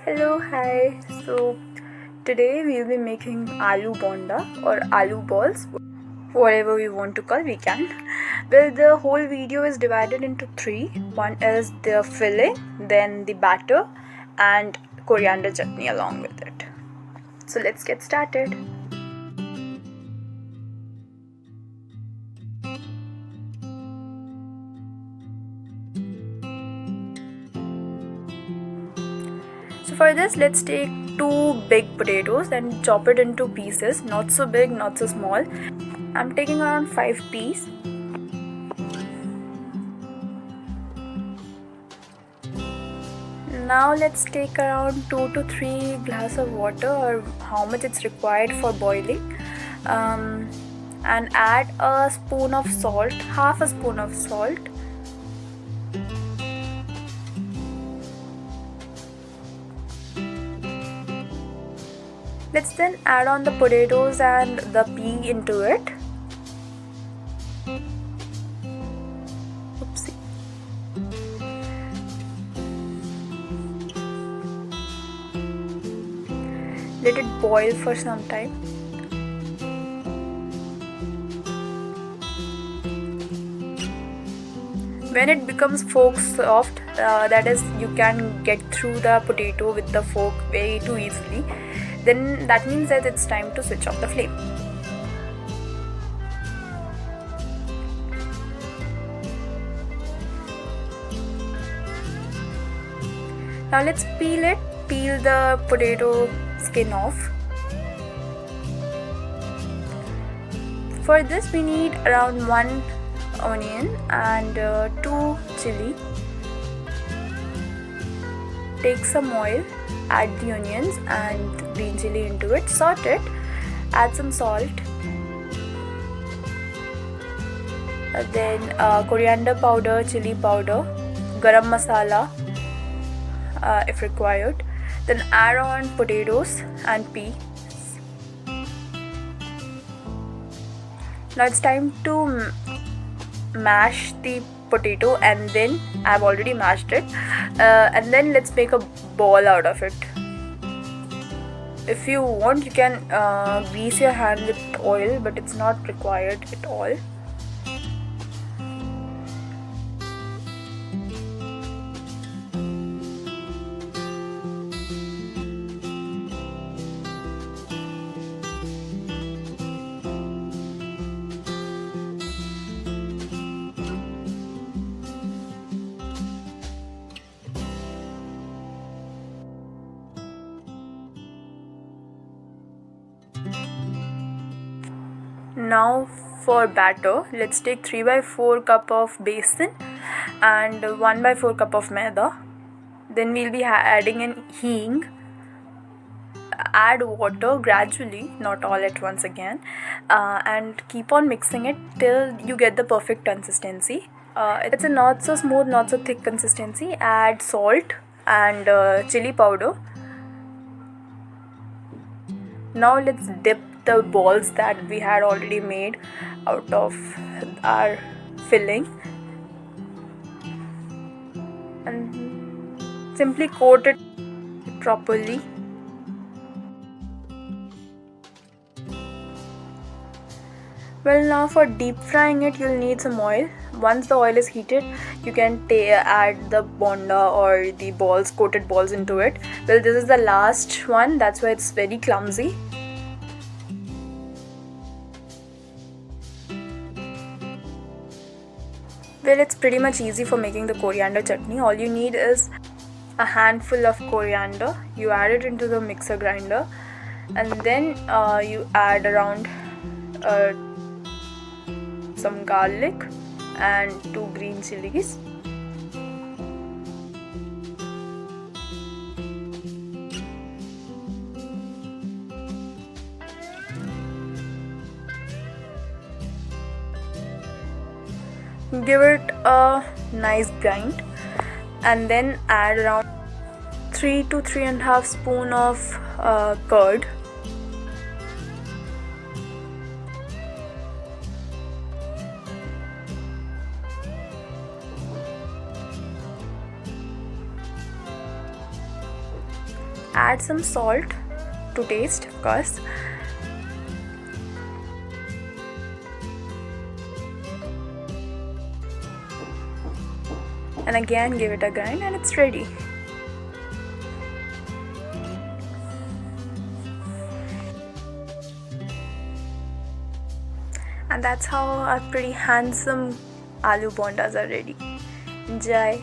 Hello, hi. So today we'll be making aloo bonda or aloo balls, whatever we want to call, we can. Well, the whole video is divided into three. One is the filling, then the batter, and coriander chutney along with it. So let's get started. So for this, let's take two big potatoes and chop it into pieces, not so big, not so small. I'm taking around 5 pieces. Now let's take around 2 to 3 glass of water, or how much it's required for boiling, and add a spoon of salt, half a spoon of salt. Let's then add on the potatoes and the pea into it. Oopsie. Let it boil for some time. When it becomes fork soft, that is, you can get through the potato with the fork very too easily, then that means that it's time to switch off the flame. Now let's peel the potato skin off. For this we need around 1 onion and 2 chili. Take some oil, add the onions and green chili into it, saute it, add some salt, then coriander powder, chili powder, garam masala if required, then add on potatoes and peas. Now it's time to mash the potato, and then I've already mashed it, and then let's make a ball out of it. If you want, you can grease your hand with oil, but it's not required at all. Now for batter, let's take 3/4 cup of besan and 1/4 cup of maida. Then we'll be adding in hing. Add water gradually, not all at once again, and keep on mixing it till you get the perfect consistency. It's a not so smooth, not so thick consistency. Add salt and chili powder. Now let's dip the balls that we had already made out of our filling and simply coat it properly. Well, now for deep frying it, you'll need some oil. Once the oil is heated, you can add the bonda or the balls, coated balls into it. Well, this is the last one, that's why it's very clumsy. Well, it's pretty much easy for making the coriander chutney. All you need is a handful of coriander. You add it into the mixer grinder, and then you add around some garlic and 2 green chilies. Give it a nice grind, and then add around 3 to 3.5 spoon of curd. add some salt to taste, of course. And again give it a grind and it's ready. And that's how our pretty handsome aloo bondas are ready. Enjoy!